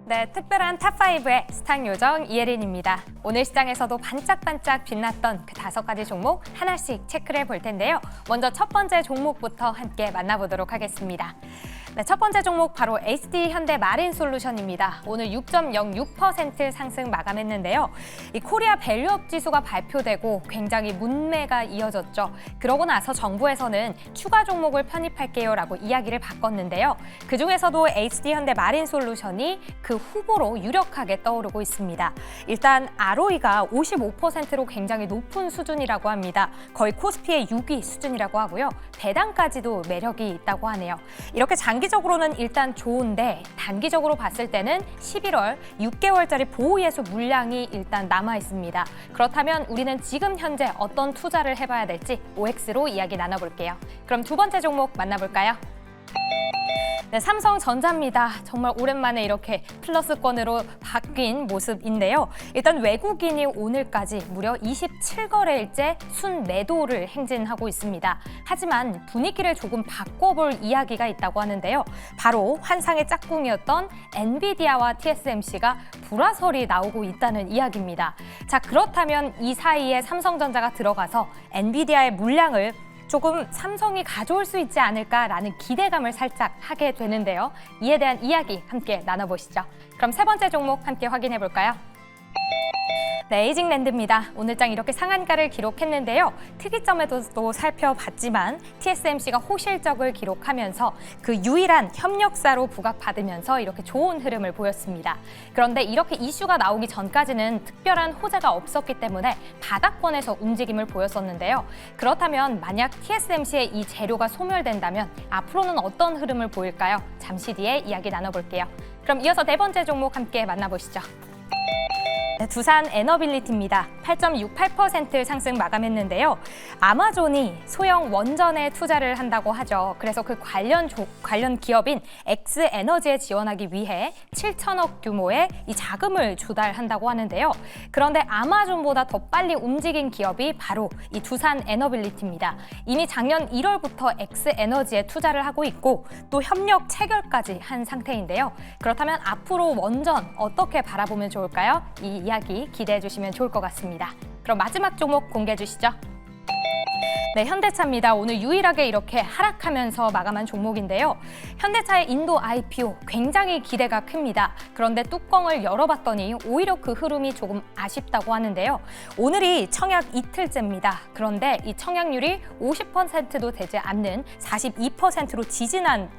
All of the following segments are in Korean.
네, 특별한 탑5의 스탁 요정 이혜린입니다. 오늘 시장에서도 반짝반짝 빛났던 그 5가지 종목 하나씩 체크를 해볼 텐데요. 먼저 첫 번째 종목부터 함께 만나보도록 하겠습니다. 네, 첫 번째 종목 바로 HD 현대 마린솔루션입니다. 오늘 6.06% 상승 마감했는데요. 이 코리아 밸류업 지수가 발표되고 굉장히 문매가 이어졌죠. 그러고 나서 정부에서는 추가 종목을 편입할게요라고 이야기를 바꿨는데요. 그중에서도 HD 현대 마린솔루션이 그 후보로 유력하게 떠오르고 있습니다. 일단 ROE가 55%로 굉장히 높은 수준이라고 합니다. 거의 코스피의 6위 수준이라고 하고요. 배당까지도 매력이 있다고 하네요. 이렇게 장기적으로는 일단 좋은데 단기적으로 봤을 때는 11월 6개월짜리 보호예수 물량이 일단 남아 있습니다. 그렇다면 우리는 지금 현재 어떤 투자를 해봐야 될지 OX로 이야기 나눠볼게요. 그럼 두 번째 종목 만나볼까요? 네, 삼성전자입니다. 정말 오랜만에 이렇게 플러스권으로 바뀐 모습인데요. 일단 외국인이 오늘까지 무려 27거래일째 순매도를 행진하고 있습니다. 하지만 분위기를 조금 바꿔볼 이야기가 있다고 하는데요. 바로 환상의 짝꿍이었던 엔비디아와 TSMC가 불화설이 나오고 있다는 이야기입니다. 자, 그렇다면 이 사이에 삼성전자가 들어가서 엔비디아의 물량을 조금 삼성이 가져올 수 있지 않을까라는 기대감을 살짝 하게 되는데요. 이에 대한 이야기 함께 나눠보시죠. 그럼 세 번째 종목 함께 확인해 볼까요? 네, 에이징랜드입니다. 오늘장 이렇게 상한가를 기록했는데요. 특이점에도 살펴봤지만 TSMC가 호실적을 기록하면서 그 유일한 협력사로 부각받으면서 이렇게 좋은 흐름을 보였습니다. 그런데 이렇게 이슈가 나오기 전까지는 특별한 호재가 없었기 때문에 바닥권에서 움직임을 보였었는데요. 그렇다면 만약 TSMC의 이 재료가 소멸된다면 앞으로는 어떤 흐름을 보일까요? 잠시 뒤에 이야기 나눠볼게요. 그럼 이어서 네 번째 종목 함께 만나보시죠. 네, 두산 에너빌리티입니다. 8.68% 상승 마감했는데요. 아마존이 소형 원전에 투자를 한다고 하죠. 그래서 그 관련 기업인 엑스에너지에 지원하기 위해 7천억 규모의 이 자금을 조달한다고 하는데요. 그런데 아마존보다 더 빨리 움직인 기업이 바로 이 두산 에너빌리티입니다. 이미 작년 1월부터 엑스에너지에 투자를 하고 있고 또 협력 체결까지 한 상태인데요. 그렇다면 앞으로 원전 어떻게 바라보면 좋을까요? 이 이야기 기대해 주시면 좋을 것 같습니다. 그럼 마지막 종목 공개해 주시죠. 네, 현대차입니다. 오늘 유일하게 이렇게 하락하면서 마감한 종목인데요. 현대차의 인도 IPO 굉장히 기대가 큽니다. 그런데 뚜껑을 열어봤더니 오히려 그 흐름이 조금 아쉽다고 하는데요. 오늘이 청약 이틀째입니다. 그런데 이 청약률이 50%도 되지 않는 42%로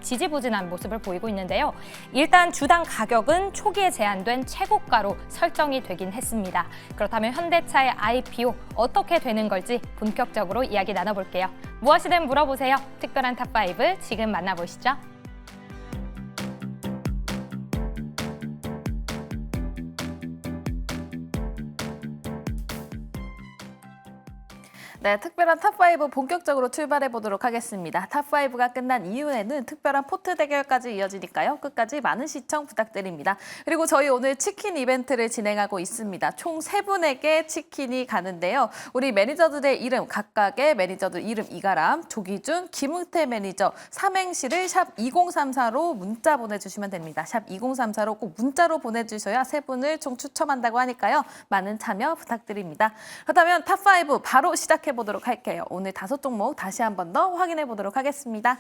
지지부진한 모습을 보이고 있는데요. 일단 주당 가격은 초기에 제한된 최고가로 설정이 되긴 했습니다. 그렇다면 현대차의 IPO 어떻게 되는 걸지 본격적으로 이야기 나눠볼게요. 무엇이든 물어보세요. 특별한 탑5 지금 만나보시죠. 네, 특별한 탑5 본격적으로 출발해 보도록 하겠습니다. 탑5가 끝난 이후에는 특별한 포트 대결까지 이어지니까요. 끝까지 많은 시청 부탁드립니다. 그리고 저희 오늘 치킨 이벤트를 진행하고 있습니다. 총 3분에게 치킨이 가는데요. 우리 매니저들의 이름, 각각의 매니저들 이름 이가람, 조기준, 김웅태 매니저 삼행시를 샵 2034로 문자 보내주시면 됩니다. 샵 2034로 꼭 문자로 보내주셔야 3분을 총 추첨한다고 하니까요. 많은 참여 부탁드립니다. 그렇다면 탑5 바로 시작해 보도록 할게요. 오늘 5종목 다시 한 번 더 확인해 보도록 하겠습니다.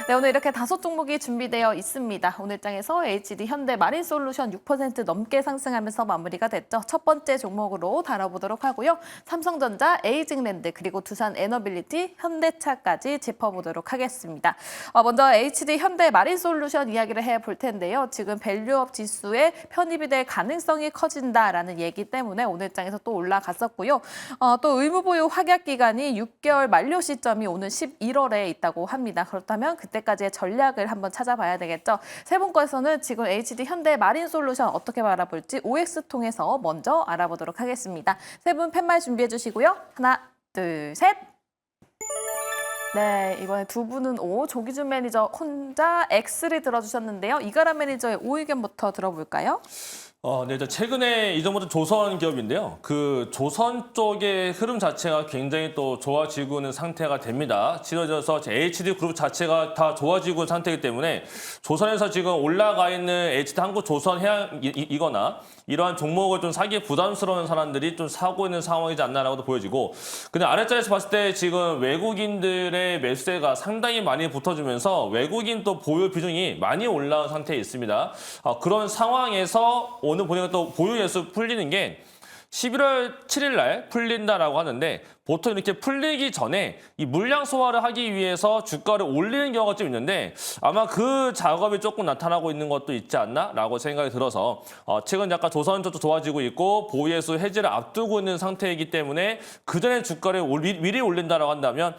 네, 오늘 이렇게 5종목이 준비되어 있습니다. 오늘 장에서 HD 현대 마린솔루션 6% 넘게 상승하면서 마무리가 됐죠. 첫 번째 종목으로 다뤄보도록 하고요. 삼성전자, 에이징랜드, 그리고 두산 에너빌리티, 현대차까지 짚어보도록 하겠습니다. 먼저 HD 현대 마린솔루션 이야기를 해볼 텐데요. 지금 밸류업 지수에 편입이 될 가능성이 커진다라는 얘기 때문에 오늘 장에서 또 올라갔었고요. 또 의무보유 확약 기간이 6개월 만료 시점이 오는 11월에 있다고 합니다. 그렇다면 그때까지의 전략을 한번 찾아봐야 되겠죠. 세 분 거에서는 지금 HD 현대 마린솔루션 어떻게 바라볼지 OX 통해서 먼저 알아보도록 하겠습니다. 세 분 팻말 준비해 주시고요. 하나, 둘, 셋. 네, 이번에 두 분은 O, 조기준 매니저 혼자 X를 들어주셨는데요. 이가람 매니저의 O 의견부터 들어볼까요? 네, 이제 최근에 이 정부도 조선 기업인데요. 그 조선 쪽의 흐름 자체가 굉장히 또 좋아지고 있는 상태가 됩니다. 지어져서 HD 그룹 자체가 다 좋아지고 있는 상태이기 때문에 조선에서 지금 올라가 있는 HD 한국 조선 해양이거나 이러한 종목을 좀 사기 부담스러운 사람들이 좀 사고 있는 상황이지 않나라고도 보여지고, 근데 아랫자리에서 봤을 때 지금 외국인들의 매수세가 상당히 많이 붙어주면서 외국인 또 보유 비중이 많이 올라온 상태에 있습니다. 그런 상황에서 오늘 보니까 또 보유 예수 풀리는 게 11월 7일 날 풀린다라고 하는데, 보통 이렇게 풀리기 전에 이 물량 소화를 하기 위해서 주가를 올리는 경우가 좀 있는데, 아마 그 작업이 조금 나타나고 있는 것도 있지 않나라고 생각이 들어서 최근 약간 조선쪽도 좋아지고 있고 보유예수 해지를 앞두고 있는 상태이기 때문에 그 전에 주가를 미리 올린다라고 한다면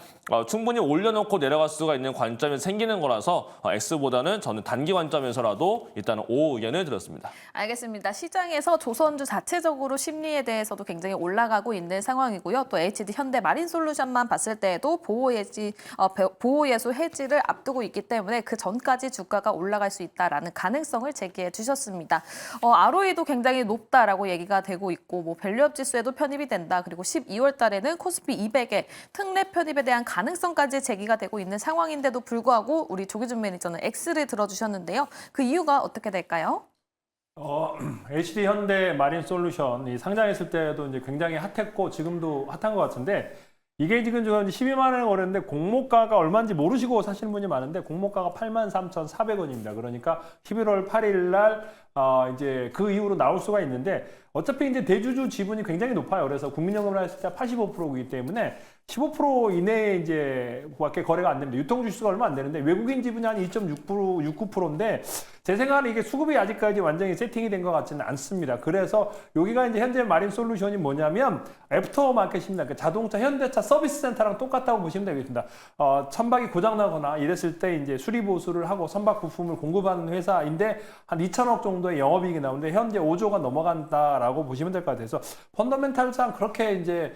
충분히 올려놓고 내려갈 수가 있는 관점이 생기는 거라서 X보다는 저는 단기 관점에서라도 일단은 O 의견을 드렸습니다. 알겠습니다. 시장에서 조선주 자체적으로 심리에 대해서도 굉장히 올라가고 있는 상황이고요. 또 HD 현대 마린솔루션만 봤을 때에도 보호예수 해지를 앞두고 있기 때문에 그 전까지 주가가 올라갈 수 있다라는 가능성을 제기해 주셨습니다. ROE도 굉장히 높다라고 얘기가 되고 있고, 뭐 밸류업 지수에도 편입이 된다. 그리고 12월 달에는 코스피 200의 특례 편입에 대한 가능성까지 제기가 되고 있는 상황인데도 불구하고 우리 조기준 매니저는 X를 들어주셨는데요. 그 이유가 어떻게 될까요? HD 현대 마린 솔루션 이 상장했을 때도 이제 굉장히 핫했고 지금도 핫한 것 같은데, 이게 지금 12만 원에 거래했는데 공모가가 얼마인지 모르시고 사시는 분이 많은데 공모가가 83,400원입니다. 그러니까 11월 8일 날 이제 그 이후로 나올 수가 있는데, 어차피 이제 대주주 지분이 굉장히 높아요. 그래서 국민연금을 했을 때 85%이기 때문에 15% 이내에 이제 밖에 거래가 안 됩니다. 유통 주수가 얼마 안 되는데 외국인 지분이 한 2.6%, 69%인데 제 생각에는 이게 수급이 아직까지 완전히 세팅이 된 것 같지는 않습니다. 그래서 여기가 이제 현재 마린 솔루션이 뭐냐면 애프터 마켓입니다. 그러니까 자동차 현대차 서비스 센터랑 똑같다고 보시면 되겠습니다. 선박이 고장 나거나 이랬을 때 이제 수리 보수를 하고 선박 부품을 공급하는 회사인데 한 2천억 정도의 영업이익이 나오는데 현재 5조가 넘어간다라고 보시면 될 것 같아요. 그래서 펀더멘탈상 그렇게 이제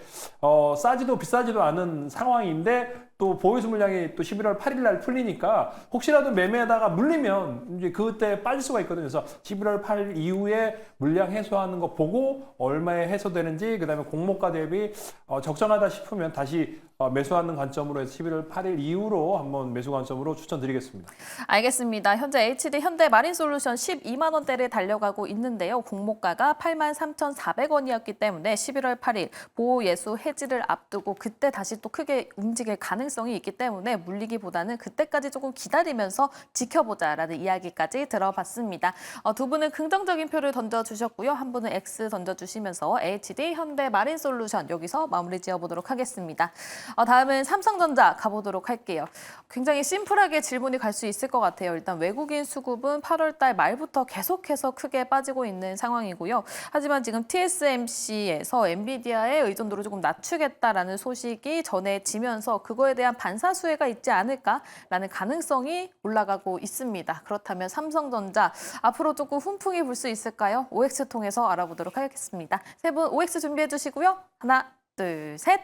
싸지도 비싸지도 않은 상황인데, 또 보유수 물량이 또 11월 8일 날 풀리니까 혹시라도 매매하다가 물리면 이제 그때 빠질 수가 있거든요. 그래서 11월 8일 이후에 물량 해소하는 거 보고 얼마에 해소되는지, 그다음에 공모가 대비 적정하다 싶으면 다시 매수하는 관점으로 해서 11월 8일 이후로 한번 매수 관점으로 추천드리겠습니다. 알겠습니다. 현재 HD 현대 마린솔루션 12만 원대를 달려가고 있는데요. 공모가가 83,400원이었기 때문에 11월 8일 보호예수 해지를 앞두고 그때 다시 또 크게 움직일 가능성이 있기 때문에 물리기보다는 그때까지 조금 기다리면서 지켜보자라는 이야기까지 들어봤습니다. 두 분은 긍정적인 표를 던져주셨고요. 한 분은 X 던져주시면서 HD 현대 마린솔루션 여기서 마무리 지어보도록 하겠습니다. 다음은 삼성전자 가보도록 할게요. 굉장히 심플하게 질문이 갈 수 있을 것 같아요. 일단 외국인 수급은 8월 달 말부터 계속해서 크게 빠지고 있는 상황이고요. 하지만 지금 TSMC에서 엔비디아의 의존도를 조금 낮추겠다라는 소식이 전해지면서 그거에 대한 반사수혜가 있지 않을까라는 가능성이 올라가고 있습니다. 그렇다면 삼성전자 앞으로 조금 훈풍이 불 수 있을까요? OX 통해서 알아보도록 하겠습니다. 세 분 OX 준비해 주시고요. 하나, 둘, 셋.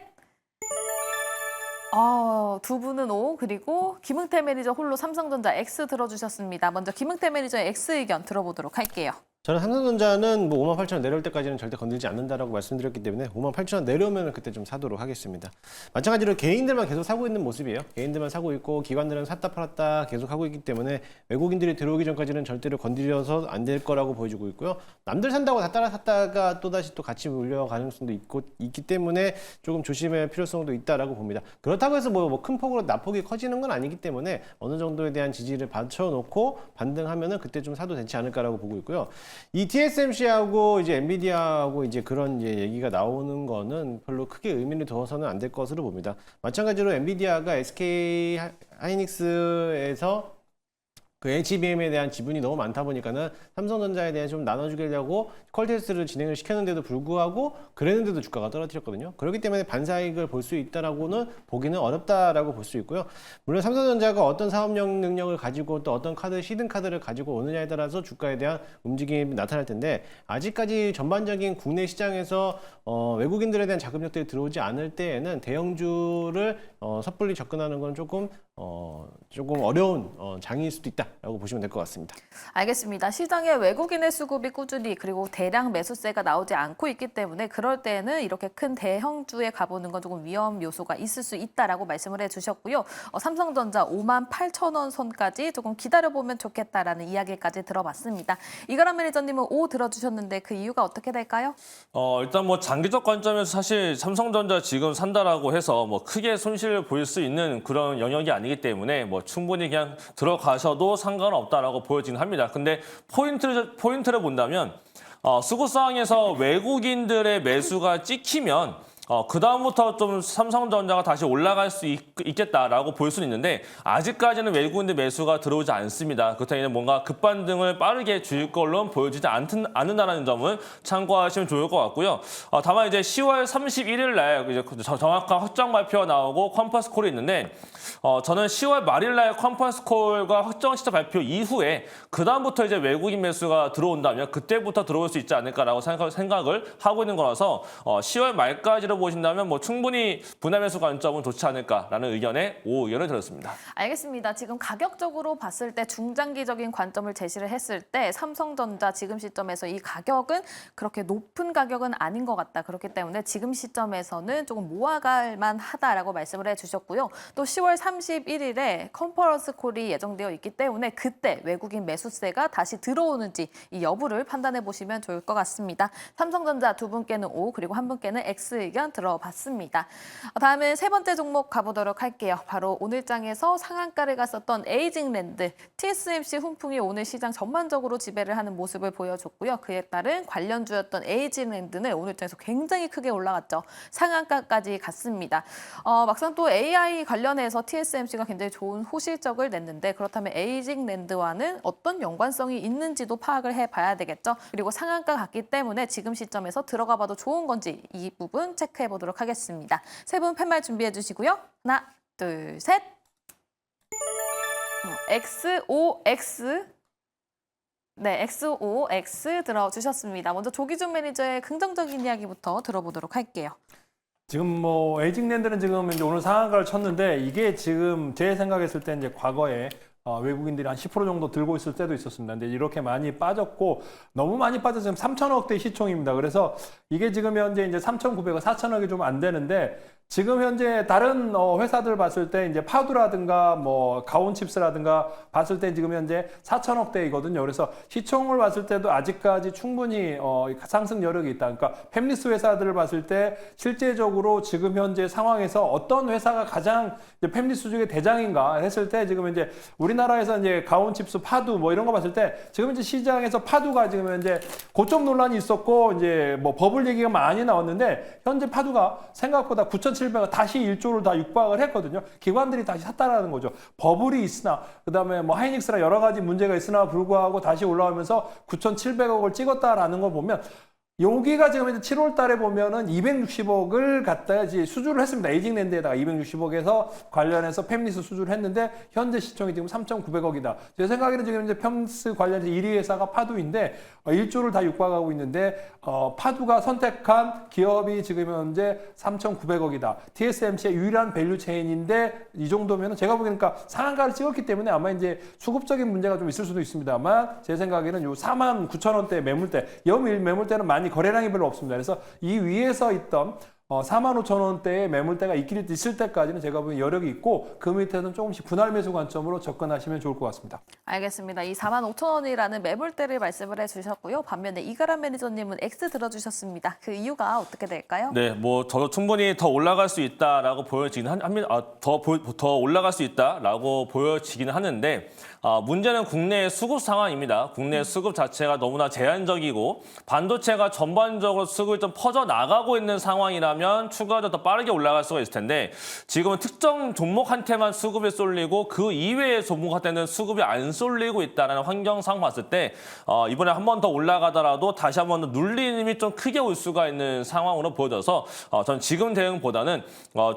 두 분은 O, 그리고 김흥태 매니저 홀로 삼성전자 X 들어주셨습니다. 먼저 김흥태 매니저의 X 의견 들어보도록 할게요. 저는 삼성전자는 뭐 58,000원 내려올 때까지는 절대 건들지 않는다라고 말씀드렸기 때문에 58,000원 내려오면 그때 좀 사도록 하겠습니다. 마찬가지로 개인들만 계속 사고 있는 모습이에요. 개인들만 사고 있고 기관들은 샀다 팔았다 계속 하고 있기 때문에 외국인들이 들어오기 전까지는 절대로 건드려서 안 될 거라고 보여주고 있고요. 남들 산다고 다 따라 샀다가 또다시 또 같이 물려갈 가능성도 있기 때문에 조금 조심할 필요성도 있다라고 봅니다. 그렇다고 해서 뭐 큰 폭으로 낙폭이 커지는 건 아니기 때문에 어느 정도에 대한 지지를 받쳐놓고 반등하면은 그때 좀 사도 되지 않을까라고 보고 있고요. 이 TSMC하고 이제 엔비디아하고 이제 그런 이제 얘기가 나오는 거는 별로 크게 의미를 둬서는 안 될 것으로 봅니다. 마찬가지로 엔비디아가 SK 하이닉스에서 그 HBM에 대한 지분이 너무 많다 보니까는 삼성전자에 대한 좀 나눠주려고 퀄 테스트를 진행을 시켰는데도 불구하고 그랬는데도 주가가 떨어뜨렸거든요. 그렇기 때문에 반사이익을 볼 수 있다라고는 보기는 어렵다라고 볼 수 있고요. 물론 삼성전자가 어떤 사업력 능력을 가지고 또 어떤 히든 카드를 가지고 오느냐에 따라서 주가에 대한 움직임이 나타날 텐데, 아직까지 전반적인 국내 시장에서 외국인들에 대한 자금력들이 들어오지 않을 때에는 대형주를 섣불리 접근하는 건 조금 조금 어려운 장일 수도 있다라고 보시면 될 것 같습니다. 알겠습니다. 시장에 외국인의 수급이 꾸준히 그리고 대량 매수세가 나오지 않고 있기 때문에 그럴 때는 이렇게 큰 대형주에 가보는 건 조금 위험 요소가 있을 수 있다라고 말씀을 해주셨고요. 삼성전자 58,000원 선까지 조금 기다려보면 좋겠다라는 이야기까지 들어봤습니다. 이가람 매니저님은 5 들어주셨는데 그 이유가 어떻게 될까요? 일단 뭐 장기적 관점에서 사실 삼성전자 지금 산다라고 해서 뭐 크게 손실을 보일 수 있는 그런 영역이 아니기 때문에 뭐 충분히 그냥 들어가셔도 상관없다라고 보여지긴 합니다. 근데 포인트를 본다면 수급 상황에서 외국인들의 매수가 찍히면 그다음부터 좀 삼성전자가 다시 올라갈 수 있겠다라고 볼 수는 있는데 아직까지는 외국인들 매수가 들어오지 않습니다. 그렇다면 뭔가 급반등을 빠르게 줄 걸로는 보여지지 않는다는 점을 참고하시면 좋을 것 같고요. 다만 이제 10월 31일 날 이제 정확한 확정 발표가 나오고 컨퍼런스 콜이 있는데 저는 10월 말일 날 컨퍼런스 콜과 확정 시점 발표 이후에 그다음부터 이제 외국인 매수가 들어온다면 그때부터 들어올 수 있지 않을까라고 생각을 하고 있는 거라서 10월 말까지로 보신다면 뭐 충분히 분할 매수 관점은 좋지 않을까라는 의견에 5 의견을 드렸습니다. 알겠습니다. 지금 가격적으로 봤을 때 중장기적인 관점을 제시를 했을 때 삼성전자 지금 시점에서 이 가격은 그렇게 높은 가격은 아닌 것 같다. 그렇기 때문에 지금 시점에서는 조금 모아갈 만하다라고 말씀을 해주셨고요. 또 10월 31일에 컨퍼런스 콜이 예정되어 있기 때문에 그때 외국인 매수세가 다시 들어오는지 이 여부를 판단해 보시면 좋을 것 같습니다. 삼성전자 두 분께는 O 그리고 한 분께는 X 의견 들어봤습니다. 다음은 세 번째 종목 가보도록 할게요. 바로 오늘장에서 상한가를 갔었던 에이징랜드, TSMC 훈풍이 오늘 시장 전반적으로 지배를 하는 모습을 보여줬고요. 그에 따른 관련주였던 에이징랜드는 오늘장에서 굉장히 크게 올라갔죠. 상한가까지 갔습니다. 막상 또 AI 관련해서 TSMC가 굉장히 좋은 호실적을 냈는데 그렇다면 에이징랜드와는 어떤 연관성이 있는지도 파악을 해봐야 되겠죠. 그리고 상한가 갔기 때문에 지금 시점에서 들어가 봐도 좋은 건지 이 부분 체크해 보도록 하겠습니다. 세 분 팻말 준비해 주시고요. 하나, 둘, 셋. XOX. 네, XOX 들어주셨습니다. 먼저 조기준 매니저의 긍정적인 이야기부터 들어보도록 할게요. 지금 뭐 에이징랜드는 지금 이제 오늘 상한가를 쳤는데 이게 지금 제 생각했을 때 이제 과거에 외국인들이 한 10% 정도 들고 있을 때도 있었습니다. 근데 이렇게 많이 빠졌고 너무 많이 빠져서 지금 3천억대 시총입니다. 그래서 이게 지금 현재 이제 3,900억, 4천억이 좀 안 되는데 지금 현재 다른 회사들 봤을 때 이제 파두라든가 뭐 가온칩스라든가 봤을 때 지금 현재 4천억대이거든요. 그래서 시총을 봤을 때도 아직까지 충분히 상승 여력이 있다. 그러니까 팹리스 회사들을 봤을 때 실제적으로 지금 현재 상황에서 어떤 회사가 가장 팹리스 중에 대장인가 했을 때 지금 이제 우리나라에서 이제 가온칩스, 파두 뭐 이런 거 봤을 때 지금 이제 시장에서 파두가 지금 현재 고점 논란이 있었고 이제 뭐 버블 얘기가 많이 나왔는데 현재 파두가 생각보다 9,700원 다시 1조를 다 육박을 했거든요. 기관들이 다시 샀다라는 거죠. 버블이 있으나 그다음에 뭐 하이닉스나 여러 가지 문제가 있으나 불구하고 다시 올라오면서 9,700억을 찍었다라는 걸 보면 여기가 지금 이제 7월 달에 보면은 260억을 갖다가 이제 수주를 했습니다. 에이징랜드에다가 260억에서 관련해서 팹리스 수주를 했는데 현재 시총이 지금 3,900억이다. 제 생각에는 지금 이제 팹리스 관련해서 1위 회사가 파두인데 1조를 다 육박하고 있는데 파두가 선택한 기업이 지금 현재 3,900억이다. TSMC의 유일한 밸류 체인인데 이 정도면은 제가 보기에는 그러니까 상한가를 찍었기 때문에 아마 이제 수급적인 문제가 좀 있을 수도 있습니다만 제 생각에는 요 49,000원대 매물대, 매물대는 많이 거래량이 별로 없습니다. 그래서 이 위에서 있던 45,000원대의 매물대가 있을 때까지는 제가 보기엔 여력이 있고 그 밑에는 조금씩 분할 매수 관점으로 접근하시면 좋을 것 같습니다. 알겠습니다. 이 45,000원이라는 매물대를 말씀을 해주셨고요. 반면에 이가람 매니저님은 X 들어주셨습니다. 그 이유가 어떻게 될까요? 네, 뭐 저도 충분히 더 올라갈 수 있다라고 보여지긴 합니다. 더 올라갈 수 있다라고 보여지기는 하는데 문제는 국내의 수급 상황입니다. 국내 수급 자체가 너무나 제한적이고 반도체가 전반적으로 수급이 좀 퍼져 나가고 있는 상황이라면 추가적으로 더 빠르게 올라갈 수가 있을 텐데 지금은 특정 종목한테만 수급이 쏠리고 그 이외의 종목한테는 수급이 안 쏠리고 있다는 환경상 봤을 때 이번에 한 번 더 올라가더라도 다시 한 번 더 눌림이 좀 크게 올 수가 있는 상황으로 보여져서 전 지금 대응보다는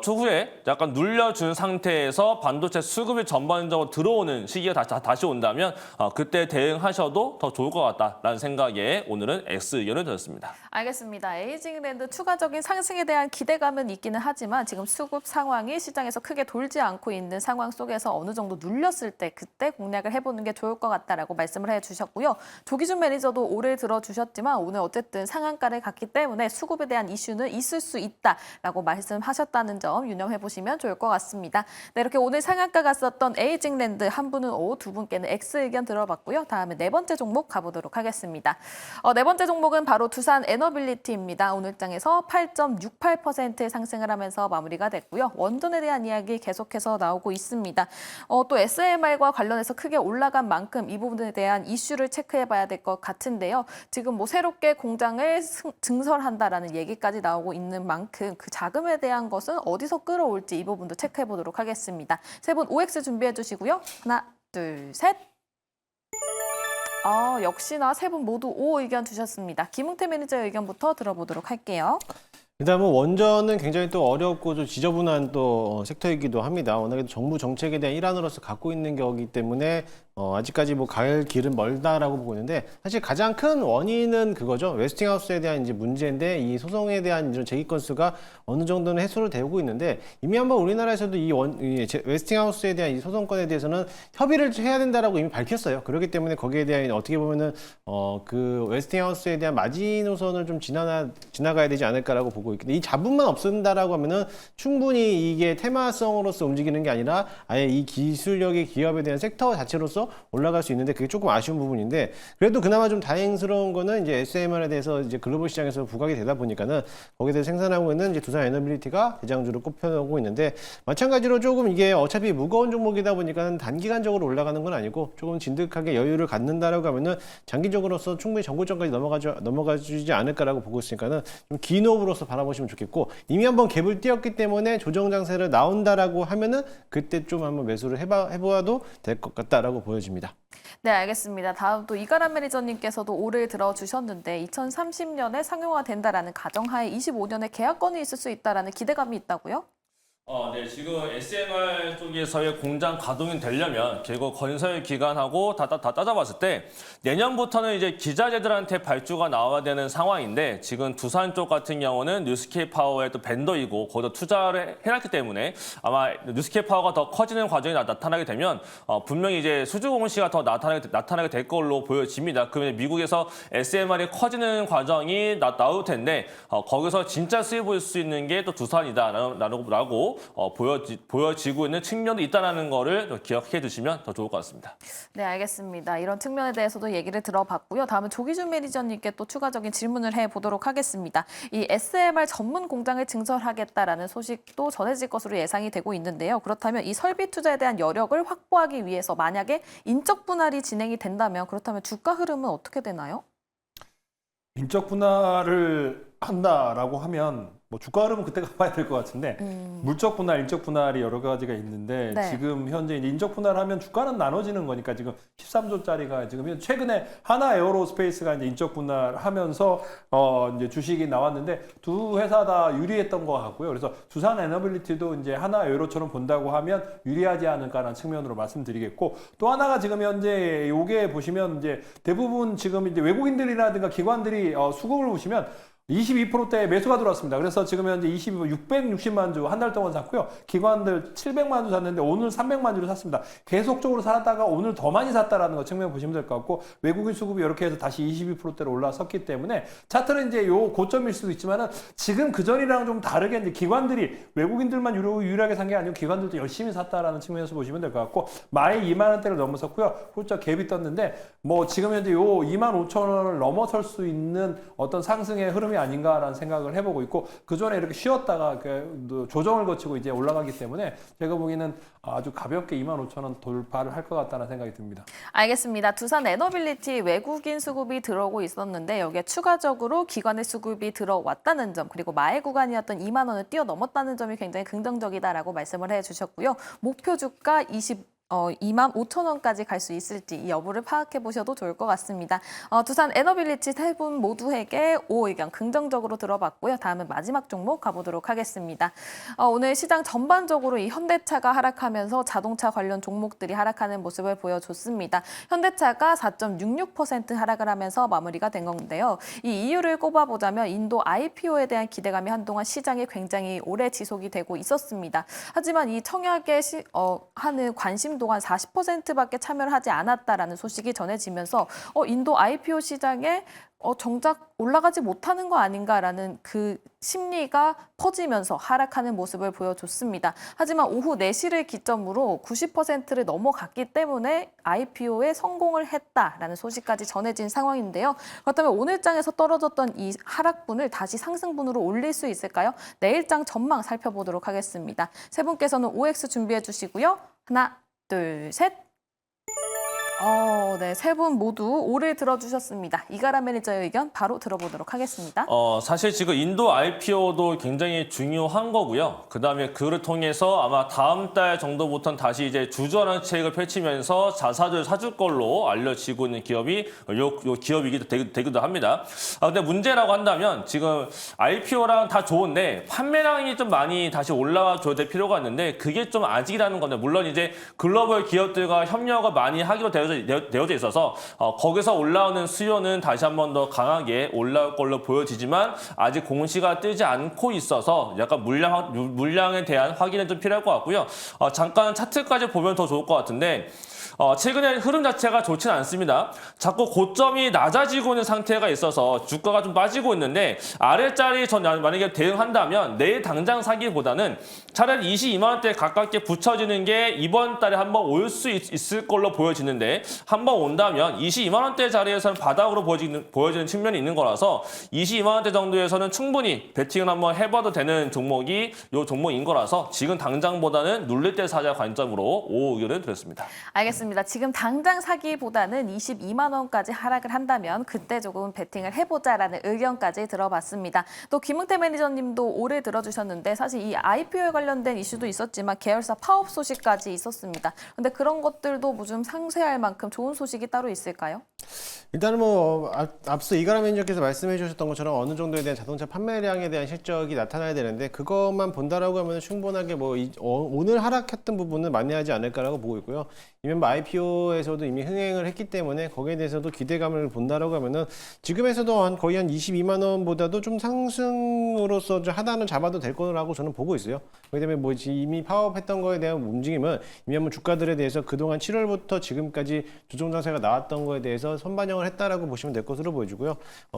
추후에 약간 눌려준 상태에서 반도체 수급이 전반적으로 들어오는 시기가 다시 온다면 그때 대응하셔도 더 좋을 것 같다라는 생각에 오늘은 X 의견을 드렸습니다. 알겠습니다. 에이징랜드 추가적인 상승에 대한 대한 기대감은 있기는 하지만 지금 수급 상황이 시장에서 크게 돌지 않고 있는 상황 속에서 어느 정도 눌렸을 때 그때 공략을 해보는 게 좋을 것 같다라고 말씀을 해주셨고요. 조기준 매니저도 올해 들어주셨지만 오늘 어쨌든 상한가를 갔기 때문에 수급에 대한 이슈는 있을 수 있다라고 말씀하셨다는 점 유념해보시면 좋을 것 같습니다. 네, 이렇게 오늘 상한가 갔었던 에이징랜드 한 분은 O, 두 분께는 X 의견 들어봤고요. 다음에 네 번째 종목 가보도록 하겠습니다. 네 번째 종목은 바로 두산 에너빌리티입니다. 오늘 장에서 8.68% 상승을 하면서 마무리가 됐고요. 원전에 대한 이야기 계속해서 나오고 있습니다. 또 SMR과 관련해서 크게 올라간 만큼 이 부분에 대한 이슈를 체크해봐야 될 것 같은데요. 지금 뭐 새롭게 공장을 증설한다라는 얘기까지 나오고 있는 만큼 그 자금에 대한 것은 어디서 끌어올지 이 부분도 체크해보도록 하겠습니다. 세 분 OX 준비해주시고요. 하나, 둘, 셋. 역시나 세 분 모두 O 의견 주셨습니다. 김웅태 매니저의 의견부터 들어보도록 할게요. 일단 뭐 원전은 굉장히 또 어렵고 좀 지저분한 또 섹터이기도 합니다. 워낙에 정부 정책에 대한 일환으로서 갖고 있는 거기 때문에 아직까지 뭐 갈 길은 멀다라고 보고 있는데 사실 가장 큰 원인은 그거죠. 웨스팅하우스에 대한 이제 문제인데 이 소송에 대한 이런 제기 건수가 어느 정도는 해소를 되고 있는데 이미 한번 우리나라에서도 이 웨스팅하우스에 대한 이 소송건에 대해서는 협의를 해야 된다라고 이미 밝혔어요. 그렇기 때문에 거기에 대한 어떻게 보면은 그 웨스팅하우스에 대한 마지노선을 좀 지나가야 되지 않을까라고 보고 있는데 이 자본만 없앤다라고 하면은 충분히 이게 테마성으로서 움직이는 게 아니라 아예 이 기술력의 기업에 대한 섹터 자체로서 올라갈 수 있는데 그게 조금 아쉬운 부분인데 그래도 그나마 좀 다행스러운 거는 이제 SMR에 대해서 이제 글로벌 시장에서 부각이 되다 보니까는 거기에 대해서 생산하고 있는 이제 두산 에너빌리티가 대장주로 꼽혀오고 있는데 마찬가지로 조금 이게 어차피 무거운 종목이다 보니까는 단기간적으로 올라가는 건 아니고 조금 진득하게 여유를 갖는다라고 하면은 장기적으로서 충분히 정고점까지 넘어가주지 않을까라고 보고 있으니까는 좀 긴 호흡으로서 바라보시면 좋겠고 이미 한번 갭을 띄었기 때문에 조정 장세를 나온다라고 하면은 그때 좀 한번 매수를 해보아도 될 것 같다라고 보여집니다. 네, 알겠습니다. 다음 또 이가람 매니저님께서도 올해 들어주셨는데 2030년에 상용화된다라는 가정하에 25년에 계약권이 있을 수 있다라는 기대감이 있다고요? 네, 지금 SMR 쪽에서의 공장 가동이 되려면 결국 건설 기간하고 다 따져봤을 때 내년부터는 이제 기자재들한테 발주가 나와야 되는 상황인데 지금 두산 쪽 같은 경우는 뉴스케이 파워의 또 벤더이고 거기다 투자를 해놨기 때문에 아마 뉴스케이 파워가 더 커지는 과정이 나타나게 되면 분명히 이제 수주 공시가 더 나타나게 될 걸로 보여집니다. 그러면 미국에서 SMR이 커지는 과정이 나올 텐데 거기서 진짜 수익 볼 수 있는 게 또 두산이다라고 보여지고 있는 측면도 있다는 거를 기억해 두시면 더 좋을 것 같습니다. 네, 알겠습니다. 이런 측면에 대해서도 얘기를 들어봤고요. 다음은 조기준 매니저님께 또 추가적인 질문을 해보도록 하겠습니다. 이 SMR 전문 공장을 증설하겠다라는 소식도 전해질 것으로 예상이 되고 있는데요. 그렇다면 이 설비 투자에 대한 여력을 확보하기 위해서 만약에 인적 분할이 진행이 된다면 그렇다면 주가 흐름은 어떻게 되나요? 인적 분할을 한다라고 하면 뭐 주가 흐름은 그때 가봐야 될 것 같은데 물적 분할, 인적 분할이 여러 가지가 있는데 네. 지금 현재 인적 분할하면 주가는 나눠지는 거니까 지금 13조짜리가 지금 최근에 하나 에어로스페이스가 이제 인적 분할하면서 이제 주식이 나왔는데 두 회사 다 유리했던 것 같고요. 그래서 두산 에너빌리티도 이제 하나 에어로처럼 본다고 하면 유리하지 않을까라는 측면으로 말씀드리겠고 또 하나가 지금 현재 요게 보시면 이제 대부분 지금 이제 외국인들이라든가 기관들이 수급을 보시면 22%대 매수가 들어왔습니다. 그래서 지금 현재 660만 주 한 달 동안 샀고요. 기관들 700만 주 샀는데 오늘 300만 주를 샀습니다. 계속적으로 살았다가 오늘 더 많이 샀다라는 거 측면 보시면 될 것 같고 외국인 수급이 이렇게 해서 다시 22%대로 올라섰기 때문에 차트는 이제 요 고점일 수도 있지만은 지금 그 전이랑 좀 다르게 이제 기관들이 외국인들만 유일하게 산 게 아니고 기관들도 열심히 샀다라는 측면에서 보시면 될 것 같고 마이 2만 원대를 넘어섰고요. 훌쩍 갭이 떴는데 뭐 지금 현재 요 2만 5천 원을 넘어설 수 있는 어떤 상승의 흐름이 아닌가라는 생각을 해보고 있고 그 전에 이렇게 쉬었다가 조정을 거치고 이제 올라가기 때문에 제가 보기에는 아주 가볍게 25,000원 돌파를 할 것 같다는 생각이 듭니다. 알겠습니다. 두산 에너빌리티 외국인 수급이 들어오고 있었는데 여기에 추가적으로 기관의 수급이 들어왔다는 점 그리고 마의 구간이었던 2만 원을 뛰어넘었다는 점이 굉장히 긍정적이다라고 말씀을 해주셨고요. 목표 주가 25,000원까지 갈 수 있을지 이 여부를 파악해 보셔도 좋을 것 같습니다. 두산 에너빌리지 세 분 모두에게 5 의견 긍정적으로 들어봤고요. 다음은 마지막 종목 가보도록 하겠습니다. 오늘 시장 전반적으로 이 현대차가 하락하면서 자동차 관련 종목들이 하락하는 모습을 보여줬습니다. 현대차가 4.66% 하락을 하면서 마무리가 된 건데요. 이 이유를 꼽아보자면 인도 IPO에 대한 기대감이 한동안 시장에 굉장히 오래 지속이 되고 있었습니다. 하지만 이 청약에 하는 관심도가 한 40%밖에 참여를 하지 않았다라는 소식이 전해지면서 인도 IPO 시장에 정작 올라가지 못하는 거 아닌가라는 그 심리가 퍼지면서 하락하는 모습을 보여줬습니다. 하지만 오후 4시를 기점으로 90%를 넘어갔기 때문에 IPO에 성공을 했다라는 소식까지 전해진 상황인데요. 그렇다면 오늘장에서 떨어졌던 이 하락분을 다시 상승분으로 올릴 수 있을까요? 내일장 전망 살펴보도록 하겠습니다. 세 분께서는 OX 준비해 주시고요. 하나, 둘, 셋. 네, 세 분 모두 오를 들어주셨습니다. 이가라 매니저의 의견 바로 들어보도록 하겠습니다. 사실 지금 인도 IPO도 굉장히 중요한 거고요. 그다음에 그를 통해서 아마 다음 달 정도부터는 다시 이제 주저항책을 펼치면서 자사들 사줄 걸로 알려지고 있는 기업이 요 기업이기도 되기도 합니다. 근데 문제라고 한다면 지금 IPO랑 다 좋은데 판매량이 좀 많이 다시 올라와 줘야 될 필요가 있는데 그게 좀 아직이라는 건데 물론 이제 글로벌 기업들과 협력을 많이 하기로 되어져 있어서 거기서 올라오는 수요는 다시 한 번 더 강하게 올라올 걸로 보여지지만 아직 공시가 뜨지 않고 있어서 약간 물량에 대한 확인은 좀 필요할 것 같고요. 잠깐 차트까지 보면 더 좋을 것 같은데 최근에 흐름 자체가 좋지는 않습니다. 자꾸 고점이 낮아지고 있는 상태가 있어서 주가가 좀 빠지고 있는데 아래자리 전 만약에 대응한다면 내일 당장 사기보다는 차라리 22만 원대 가깝게 붙여지는 게 이번 달에 한번 올 수 있을 걸로 보여지는데 한번 온다면 22만 원대 자리에서는 바닥으로 보여지는 측면이 있는 거라서 22만 원대 정도에서는 충분히 베팅을 한번 해봐도 되는 종목이 이 종목인 거라서 지금 당장보다는 눌릴 때 사자 관점으로 5 의견을 드렸습니다. 알겠습니다. 지금 당장 사기보다는 22만 원까지 하락을 한다면 그때 조금 베팅을 해보자라는 의견까지 들어봤습니다. 또 김흥태 매니저님도 오래 들어주셨는데 사실 이 IPO에 관련된 이슈도 있었지만 계열사 파업 소식까지 있었습니다. 근데 그런 것들도 좀 상쇄할 만큼 좋은 소식이 따로 있을까요? 일단은 뭐 앞서 이가라 매니저께서 말씀해 주셨던 것처럼 어느 정도에 대한 자동차 판매량에 대한 실적이 나타나야 되는데 그것만 본다라고 하면 충분하게 오늘 하락했던 부분은 만회하지 않을까라고 보고 있고요. 이면 IPO에서도 이미 흥행을 했기 때문에 거기에 대해서도 기대감을 본다라고 하면은 지금에서도 거의 한 22만 원보다도 좀 상승으로서 하단은 잡아도 될 거라고 저는 보고 있어요. 그렇기 때문에 이미 파업했던 거에 대한 움직임은 이미 한번 주가들에 대해서 그동안 7월부터 지금까지 조정 장세가 나왔던 거에 대해서 선반영을 했다라고 보시면 될 것으로 보여지고요.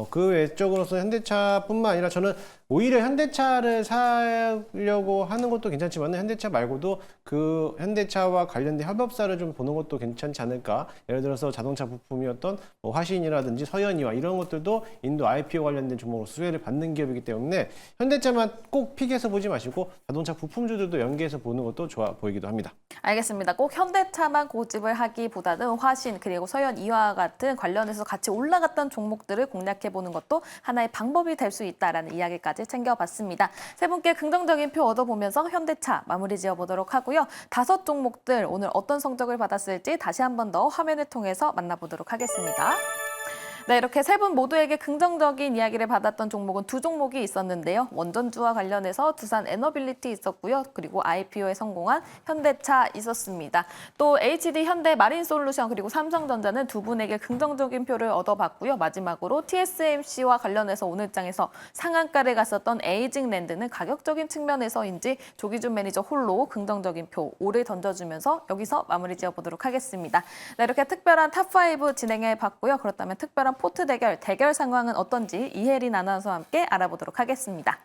그 외적으로서 현대차뿐만 아니라 저는 오히려 현대차를 사려고 하는 것도 괜찮지만 현대차 말고도 그 현대차와 관련된 협업사를 좀 보는 것도 괜찮지 않을까. 예를 들어서 자동차 부품이었던 화신이라든지 서현이와 이런 것들도 인도 IPO 관련된 종목으로 수혜를 받는 기업이기 때문에 현대차만 꼭 픽해서 보지 마시고 자동차 부품주들도 연계해서 보는 것도 좋아 보이기도 합니다. 알겠습니다. 꼭 현대차만 고집을 하기보다는 화신 그리고 서현 이와 같은 관련해서 같이 올라갔던 종목들을 공략해보는 것도 하나의 방법이 될 수 있다라는 이야기까지 챙겨봤습니다. 세 분께 긍정적인 표 얻어보면서 현대차 마무리 지어보도록 하고요. 5 종목들 오늘 어떤 성적을 받았을지 다시 한 번 더 화면을 통해서 만나보도록 하겠습니다. 네, 이렇게 세 분 모두에게 긍정적인 이야기를 받았던 종목은 2 종목이 있었는데요. 원전주와 관련해서 두산 에너빌리티 있었고요. 그리고 IPO에 성공한 현대차 있었습니다. 또 HD 현대 마린솔루션 그리고 삼성전자는 2 분에게 긍정적인 표를 얻어봤고요. 마지막으로 TSMC와 관련해서 오늘장에서 상한가를 갔었던 에이징랜드는 가격적인 측면에서인지 조기준 매니저 홀로 긍정적인 표 5를 던져주면서 여기서 마무리 지어보도록 하겠습니다. 네, 이렇게 특별한 탑5 진행해봤고요. 그렇다면 특별한 포트 대결 상황은 어떤지 이혜린 아나운서와 함께 알아보도록 하겠습니다.